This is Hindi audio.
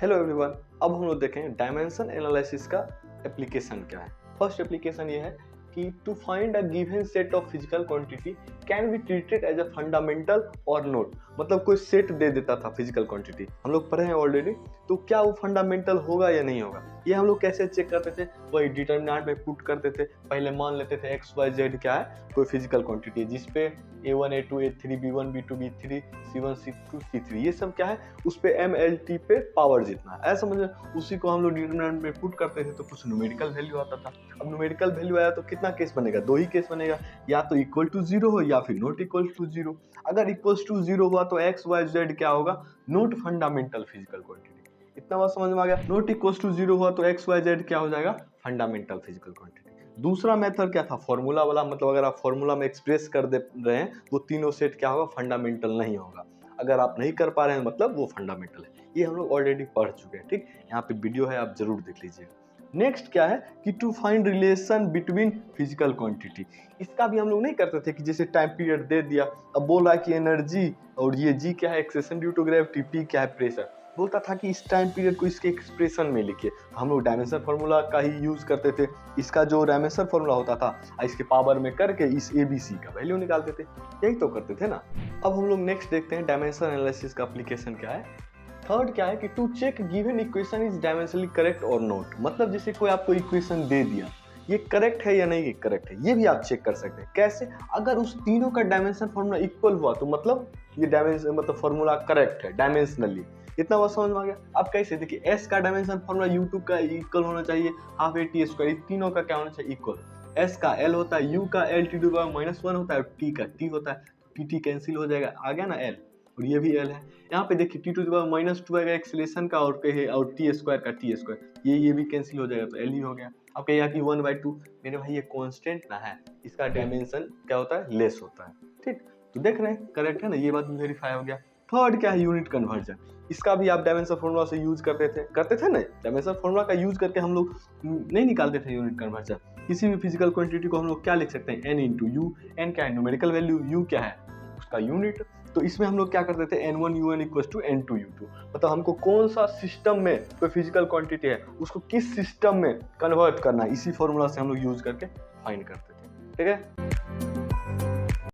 हेलो एवरीवन, अब हम लोग देखेंगे डायमेंशन एनालिसिस का एप्लीकेशन क्या है। फर्स्ट एप्लीकेशन ये है कि to find a given set of physical quantity can be treated as a fundamental और नोट। मतलब कोई सेट दे देता था फिजिकल क्वांटिटी, हम लोग पढ़े हैं ऑलरेडी, तो क्या वो फंडामेंटल होगा या नहीं होगा, ये हम लोग कैसे चेक करते थे। वही डिटरमिनेंट में पुट करते थे, पहले मान लेते थे एक्स वाई जेड क्या है, कोई फिजिकल क्वांटिटी है जिसपे A1 A2 A3 B1 B2 B3 C1 C2 C3 ये सब क्या है, उस पे MLT पे पावर जितना है, ऐसा समझो। उसी को हम लोग डिटरमिनेंट में पुट करते थे तो कुछ न्यूमेरिकल वैल्यू आता था। अब न्यूमेरिकल वैल्यू आया तो कितना केस बनेगा, दो ही केस बनेगा, या तो इक्वल टू जीरो हो या फिर नॉट इक्वल टू जीरो। अगर इक्वल टू जीरो हुआ तो एक्स वाई जेड क्या होगा, नॉट फंडामेंटल फिजिकल क्वांटिटी। इतना बात समझ में आ गया। नॉट इक्वल टू जीरो हुआ तो एक्स वाई जेड क्या हो जाएगा, फंडामेंटल फिजिकल क्वांटिटी। दूसरा मेथड क्या था, फॉर्मूला वाला, मतलब अगर आप फॉर्मूला में एक्सप्रेस कर दे रहे हैं वो तीनों सेट क्या होगा, फंडामेंटल नहीं होगा। अगर आप नहीं कर पा रहे हैं मतलब वो फंडामेंटल है। ये हम लोग ऑलरेडी पढ़ चुके हैं, ठीक। यहाँ पे वीडियो है, आप जरूर देख लीजिएगा। नेक्स्ट क्या है कि to find relation between physical quantity. इसका भी हम लोग नहीं करते थे कि जैसे टाइम पीरियड दे दिया, अब बोल रहा है कि एनर्जी और ये जी क्या है, acceleration due to gravity, P क्या है, प्रेशर। बोलता था कि इस टाइम पीरियड को इसके एक्सप्रेशन में लिखिए। हम लोग डायमेंशन फार्मूला का ही यूज करते थे। इसका जो डायमेंशन फार्मूला होता था इसके पावर में करके इस ABC का वैल्यू निकालते थे, यही तो करते थे ना। अब हम लोग नेक्स्ट देखते हैं डायमेंशन एनालिसिस का एप्लीकेशन क्या है। थर्ड क्या है कि to check given equation is dimensionally correct और नॉट। मतलब जैसे कोई आपको इक्वेशन दे दिया, ये करेक्ट है या नहीं करेक्ट है, ये भी आप चेक कर सकते हैं। कैसे, अगर उस तीनों का डायमेंशन फार्मूला इक्वल हुआ तो मतलब ये डायमेंशन मतलब फार्मूला करेक्ट है डायमेंशनली। इतना बात समझ में आ गया। अब कैसे, देखिए एस का डायमेंशन फार्मूला U2 का इक्वल होना चाहिए हाफ AT स्क्वायर, तीनों का क्या होना चाहिए, इक्वल। एस का L होता है, U का L T⁻⁻1 होता है और T का T होता है, तो T कैंसिल हो जाएगा, आ गया ना L, और ये भी L है। यहाँ पे देखिए T⁻2 आएगा एक्सेलेरेशन का और T स्क्वायर का T स्क्वायर, ये भी कैंसिल हो जाएगा तो L ही हो गया। अब कहिए कि 1/2, मेरे भाई ये कांस्टेंट ना है, इसका डायमेंशन क्या होता है, लेस होता है, ठीक। तो देख रहे हैं करेक्ट है ना, ये बात वेरीफाई हो गया। थर्ड क्या है, यूनिट कन्वर्जन। इसका भी आप डायमेंशन फार्मूला से यूज करते थे ना, डायमेंशन फार्मूला का यूज करके हम लोग नहीं निकालते थे यूनिट कन्वर्जन। किसी भी फिजिकल क्वांटिटी को हम लोग क्या लिख सकते हैं, n इंटू यू। एन क्या है, न्यूमेरिकल वैल्यू, यू क्या है उसका यूनिट। तो इसमें हम लोग क्या करते थे, n1 un equal to n2 u2। मतलब हमको कौन सा सिस्टम में कोई फिजिकल क्वांटिटी है उसको किस सिस्टम में कन्वर्ट करना है, इसी फॉर्मूला से हम लोग यूज करके फाइंड करते थे, ठीक है।